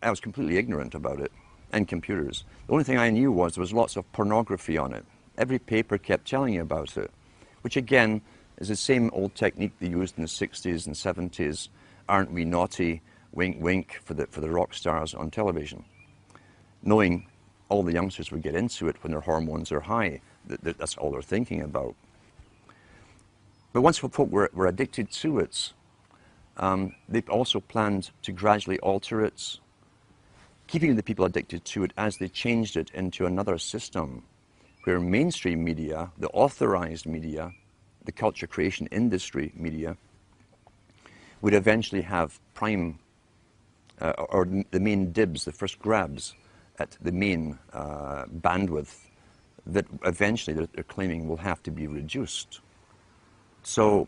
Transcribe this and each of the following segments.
I was completely ignorant about it, and computers. The only thing I knew was there was lots of pornography on it. Every paper kept telling you about it, which again is the same old technique they used in the 60s and 70s. Aren't we naughty? Wink, wink, for the rock stars on television. Knowing all the youngsters would get into it when their hormones are high. That's all they're thinking about. But once folk were addicted to it, they also planned to gradually alter it, keeping the people addicted to it as they changed it into another system where mainstream media, the authorized media, the culture creation industry media, would eventually have prime, or the main dibs, the first grabs at the main bandwidth that eventually they're claiming will have to be reduced. So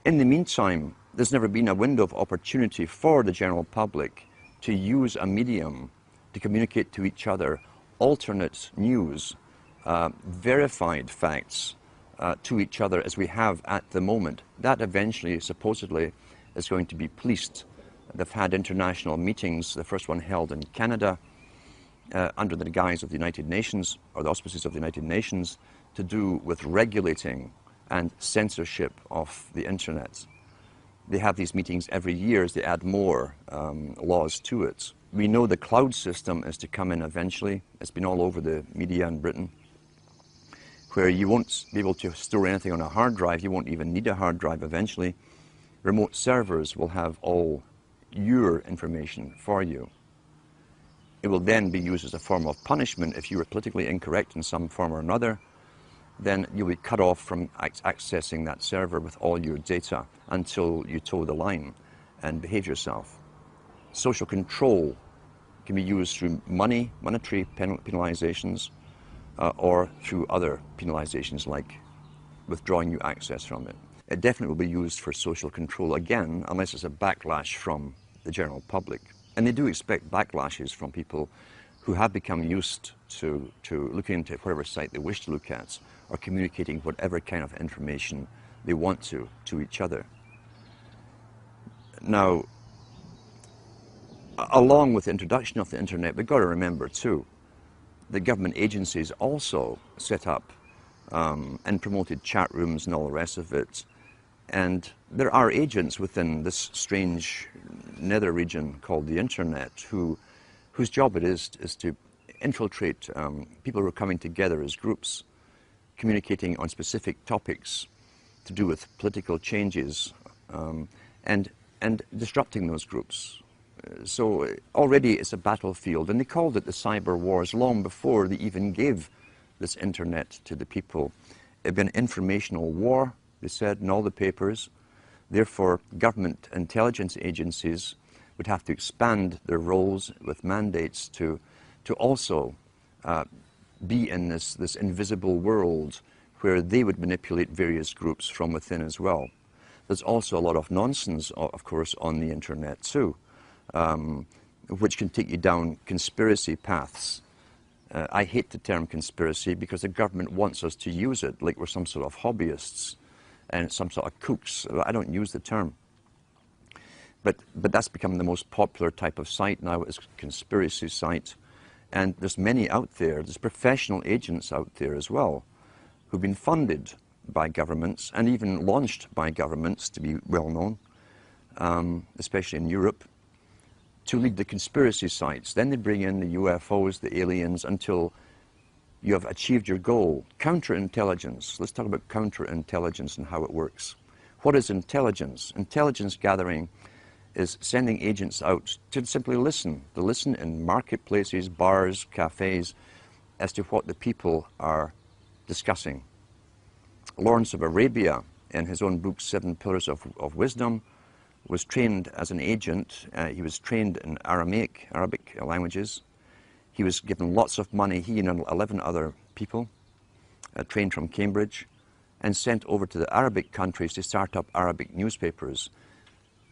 in the meantime, there's never been a window of opportunity for the general public to use a medium to communicate to each other alternate news, verified facts to each other as we have at the moment. That eventually, supposedly, is going to be policed. They've had international meetings, the first one held in Canada, under the guise of the United Nations, or the auspices of the United Nations, to do with regulating and censorship of the internet. They have these meetings every year as they add more laws to it. We know the cloud system is to come in eventually. It's been all over the media in Britain, where you won't be able to store anything on a hard drive. You won't even need a hard drive eventually. Remote servers will have all your information for you. It will then be used as a form of punishment if you are politically incorrect in some form or another. Then you'll be cut off from accessing that server with all your data until you toe the line and behave yourself. Social control can be used through monetary penalizations, or through other penalizations like withdrawing you access from it. It definitely will be used for social control again, unless it's a backlash from the general public. And they do expect backlashes from people who have become used to looking into whatever site they wish to look at, or communicating whatever kind of information they want to each other. Now, along with the introduction of the internet, we've got to remember too, the government agencies also set up and promoted chat rooms and all the rest of it. And there are agents within this strange nether region called the internet whose job it is to infiltrate people who are coming together as groups, communicating on specific topics to do with political changes, and disrupting those groups. So already it's a battlefield, and they called it the cyber wars long before they even gave this internet to the people. It'd been an informational war, they said in all the papers. Therefore, government intelligence agencies would have to expand their roles with mandates to also be in this invisible world where they would manipulate various groups from within as well. There's also a lot of nonsense, of course, on the internet too, which can take you down conspiracy paths. I hate the term conspiracy because the government wants us to use it like we're some sort of hobbyists and some sort of kooks. I don't use the term. But that's become the most popular type of site now, is conspiracy site. And there's many out there. There's professional agents out there as well who've been funded by governments and even launched by governments, to be well known, especially in Europe, to lead the conspiracy sites. Then they bring in the UFOs, the aliens, until you have achieved your goal. Counterintelligence. Let's talk about counterintelligence and how it works. What is intelligence? Intelligence gathering is sending agents out to simply listen. To listen in marketplaces, bars, cafes, as to what the people are discussing. Lawrence of Arabia, in his own book, 7 Pillars of Wisdom, was trained as an agent. He was trained in Arabic languages. He was given lots of money, he and 11 other people, trained from Cambridge, and sent over to the Arabic countries to start up Arabic newspapers.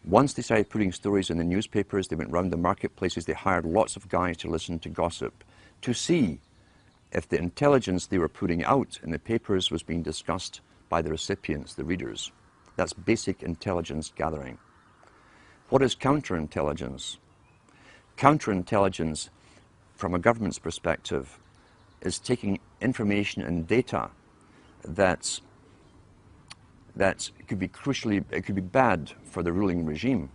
Once they started putting stories in the newspapers, they went round the marketplaces, they hired lots of guys to listen to gossip, to see if the intelligence they were putting out in the papers was being discussed by the recipients, the readers. That's basic intelligence gathering. What is counterintelligence? Counterintelligence, from a government's perspective, is taking information and data that could be crucially, it could be bad for the ruling regime,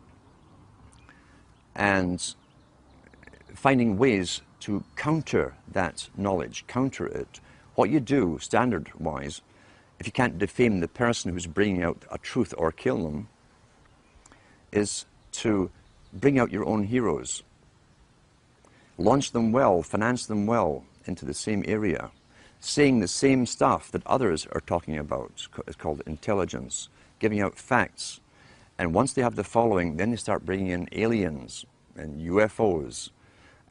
and finding ways to counter that knowledge, counter it. What you do, standard-wise, if you can't defame the person who's bringing out a truth or kill them, is to bring out your own heroes. Launch them well, finance them well into the same area, saying the same stuff that others are talking about. It's called intelligence, giving out facts. And once they have the following, then they start bringing in aliens and UFOs,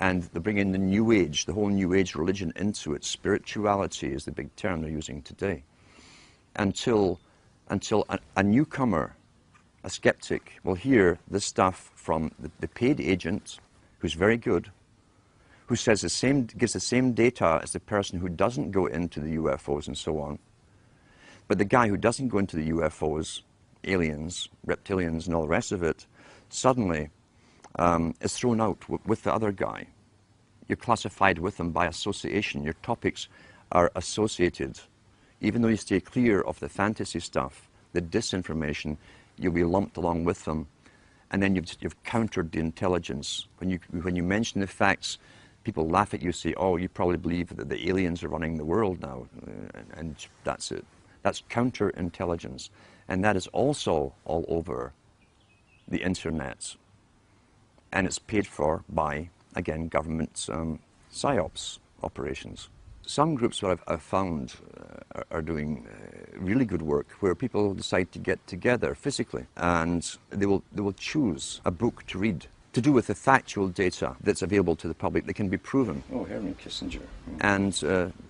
and they bring in the New Age, the whole New Age religion into it. Spirituality is the big term they're using today. Until a newcomer, a skeptic, will hear this stuff from the paid agent, who's very good, who says gives the same data as the person who doesn't go into the UFOs and so on. But the guy who doesn't go into the UFOs, aliens, reptilians, and all the rest of it, suddenly is thrown out with the other guy. You're classified with them by association. Your topics are associated. Even though you stay clear of the fantasy stuff, the disinformation, you'll be lumped along with them. And then you've countered the intelligence. When you mention the facts, people laugh at you, say, oh, you probably believe that the aliens are running the world now. And that's it. That's counterintelligence. And that is also all over the internet. And it's paid for by, again, government psyops operations. Some groups that I've found are doing really good work, where people decide to get together physically, and they will choose a book to read to do with the factual data that's available to the public that can be proven. Oh, Herman Kissinger. And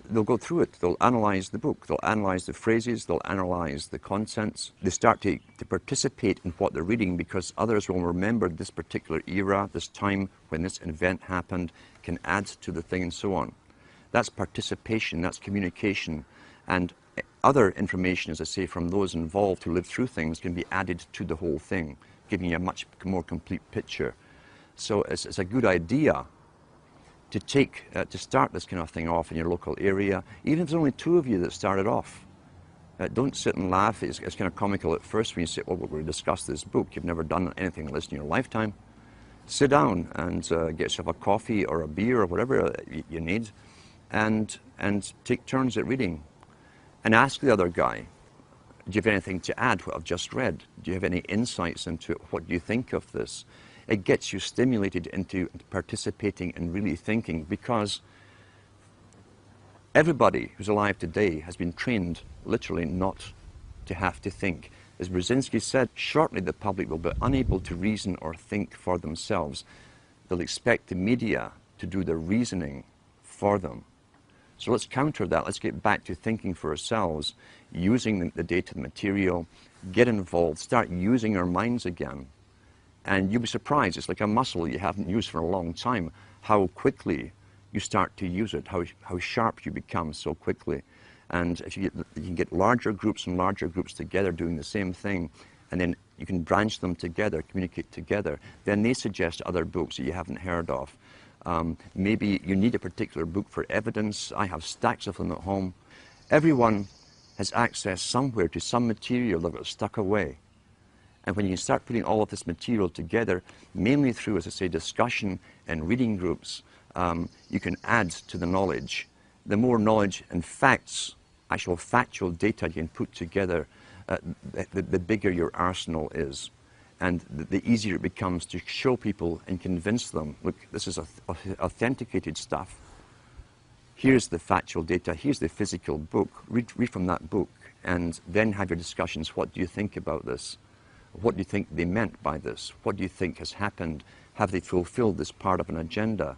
they'll go through it. They'll analyze the book. They'll analyze the phrases. They'll analyze the contents. They start to participate in what they're reading, because others will remember this particular era, this time when this event happened, can add to the thing and so on. That's participation, that's communication, and other information, as I say, from those involved who live through things can be added to the whole thing, giving you a much more complete picture. So it's a good idea to to start this kind of thing off in your local area, even if there's only two of you that started off. Don't sit and laugh. It's kind of comical at first when you say, oh, we're going to discuss this book. You've never done anything like this in your lifetime. Sit down and get yourself a coffee or a beer or whatever you need, and take turns at reading. And ask the other guy, do you have anything to add what I've just read? Do you have any insights into it? What do you think of this? It gets you stimulated into participating and really thinking, because everybody who's alive today has been trained literally not to have to think. As Brzezinski said, shortly the public will be unable to reason or think for themselves. They'll expect the media to do the reasoning for them. So let's counter that. Let's get back to thinking for ourselves, using the data, the material, get involved, start using our minds again. And you'll be surprised, it's like a muscle you haven't used for a long time, how quickly you start to use it, how sharp you become so quickly. And if you can get larger groups and larger groups together doing the same thing, and then you can branch them together, communicate together, then they suggest other books that you haven't heard of. Maybe you need a particular book for evidence. I have stacks of them at home. Everyone has access somewhere to some material that got stuck away. And when you start putting all of this material together, mainly through, as I say, discussion and reading groups, you can add to the knowledge. The more knowledge and facts, actual factual data you can put together, the bigger your arsenal is. And the easier it becomes to show people and convince them, look, this is authenticated stuff. Here's the factual data, here's the physical book. Read from that book, and then have your discussions. What do you think about this? What do you think they meant by this? What do you think has happened? Have they fulfilled this part of an agenda?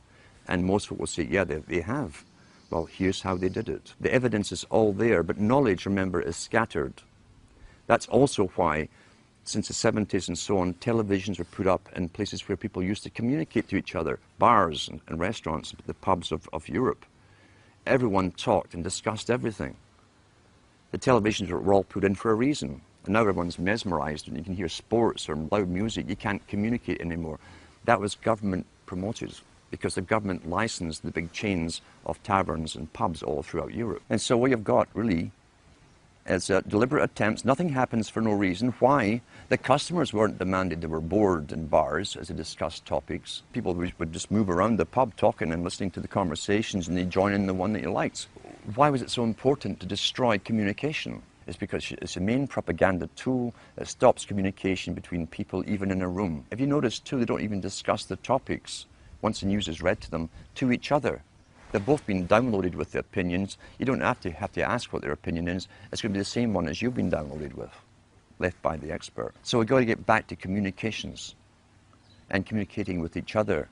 And most people will say, yeah, they have. Well, here's how they did it. The evidence is all there, but knowledge, remember, is scattered. That's also why, since the 70s and so on, televisions were put up in places where people used to communicate to each other, bars and restaurants, the pubs of Europe. Everyone talked and discussed everything. The televisions were all put in for a reason. And now everyone's mesmerized, and you can hear sports or loud music. You can't communicate anymore. That was government promoted, because the government licensed the big chains of taverns and pubs all throughout Europe. And so what you've got, really, is deliberate attempts. Nothing happens for no reason. Why? The customers weren't demanded. They were bored in bars as they discussed topics. People would just move around the pub talking and listening to the conversations, and they'd join in the one that you liked. Why was it so important to destroy communication? It's because it's a main propaganda tool that stops communication between people, even in a room. If you notice, too, they don't even discuss the topics, once the news is read to them, to each other. They've both been downloaded with the opinions. You don't have to ask what their opinion is. It's going to be the same one as you've been downloaded with, left by the expert. So we've got to get back to communications and communicating with each other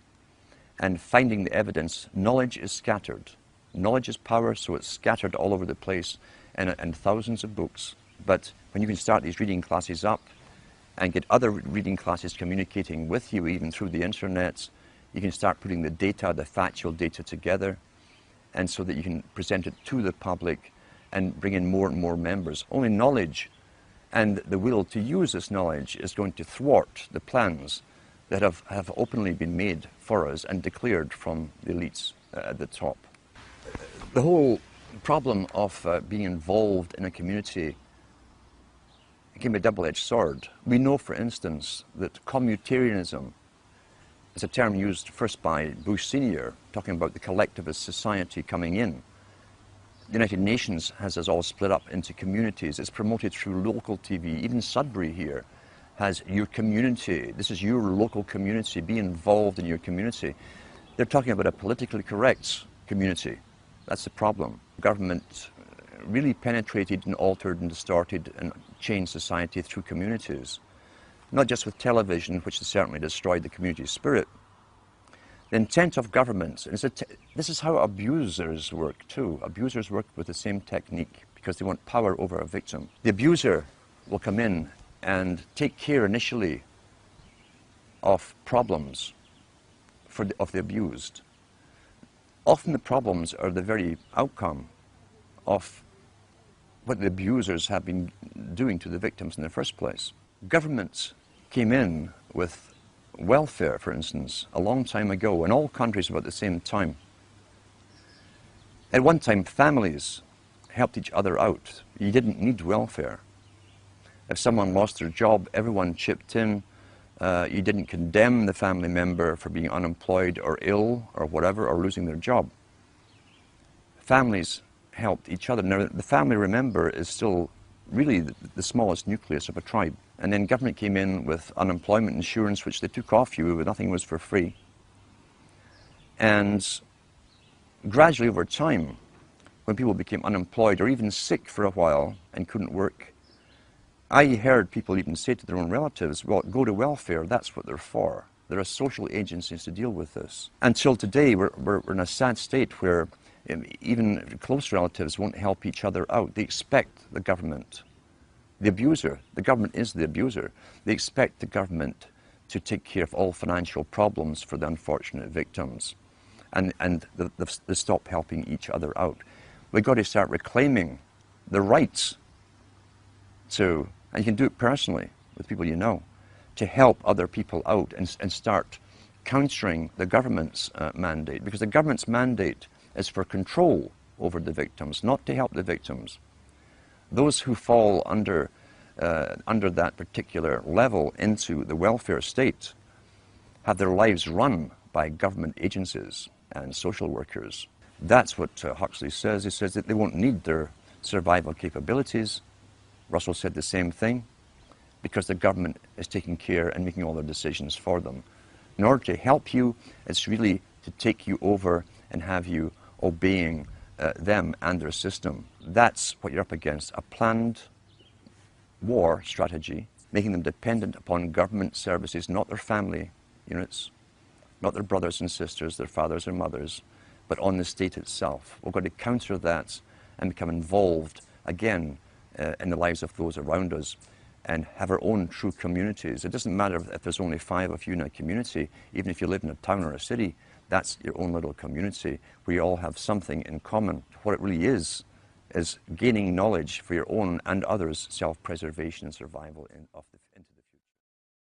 and finding the evidence. Knowledge is scattered. Knowledge is power, so it's scattered all over the place and thousands of books. But when you can start these reading classes up and get other reading classes communicating with you, even through the internet, you can start putting the data, the factual data together, and so that you can present it to the public and bring in more and more members. Only knowledge and the will to use this knowledge is going to thwart the plans that have openly been made for us and declared from the elites at the top. The whole problem of being involved in a community can be a double-edged sword. We know, for instance, that commutarianism is a term used first by Bush Sr., talking about the collectivist society coming in. The United Nations has us all split up into communities. It's promoted through local TV. Even Sudbury here has your community. This is your local community. Be involved in your community. They're talking about a politically correct community. That's the problem. Government really penetrated and altered and distorted and changed society through communities. Not just with television, which has certainly destroyed the community spirit. The intent of governments, this is how abusers work too. Abusers work with the same technique because they want power over a victim. The abuser will come in and take care initially of problems of the abused. Often the problems are the very outcome of what the abusers have been doing to the victims in the first place. Governments came in with welfare, for instance, a long time ago, in all countries about the same time. At one time, families helped each other out. You didn't need welfare. If someone lost their job, everyone chipped in. You didn't condemn the family member for being unemployed or ill or whatever, or losing their job. Families helped each other. Now, the family, remember, is still really the smallest nucleus of a tribe. And then government came in with unemployment insurance, which they took off you, but nothing was for free. And gradually over time, when people became unemployed or even sick for a while and couldn't work, I heard people even say to their own relatives, well, go to welfare, that's what they're for. There are social agencies to deal with this. Until today, we're in a sad state where even close relatives won't help each other out. They expect the government, the abuser, the government is the abuser. They expect the government to take care of all financial problems for the unfortunate victims. And they stop helping each other out. We've got to start reclaiming the rights to, and you can do it personally with people you know, to help other people out and start countering the government's mandate. Because the government's mandate is for control over the victims, not to help the victims. Those who fall under that particular level into the welfare state have their lives run by government agencies and social workers. That's what Huxley says. He says that they won't need their survival capabilities. Russell said the same thing, because the government is taking care and making all their decisions for them. In order to help you, it's really to take you over and have you obeying them and their system. That's what you're up against, a planned war strategy, making them dependent upon government services, not their family units, not their brothers and sisters, their fathers or mothers, but on the state itself. We've got to counter that and become involved again in the lives of those around us and have our own true communities. It doesn't matter if there's only 5 of you in a community, even if you live in a town or a city, that's your own little community where you all have something in common. What it really is gaining knowledge for your own and others' self-preservation and survival of the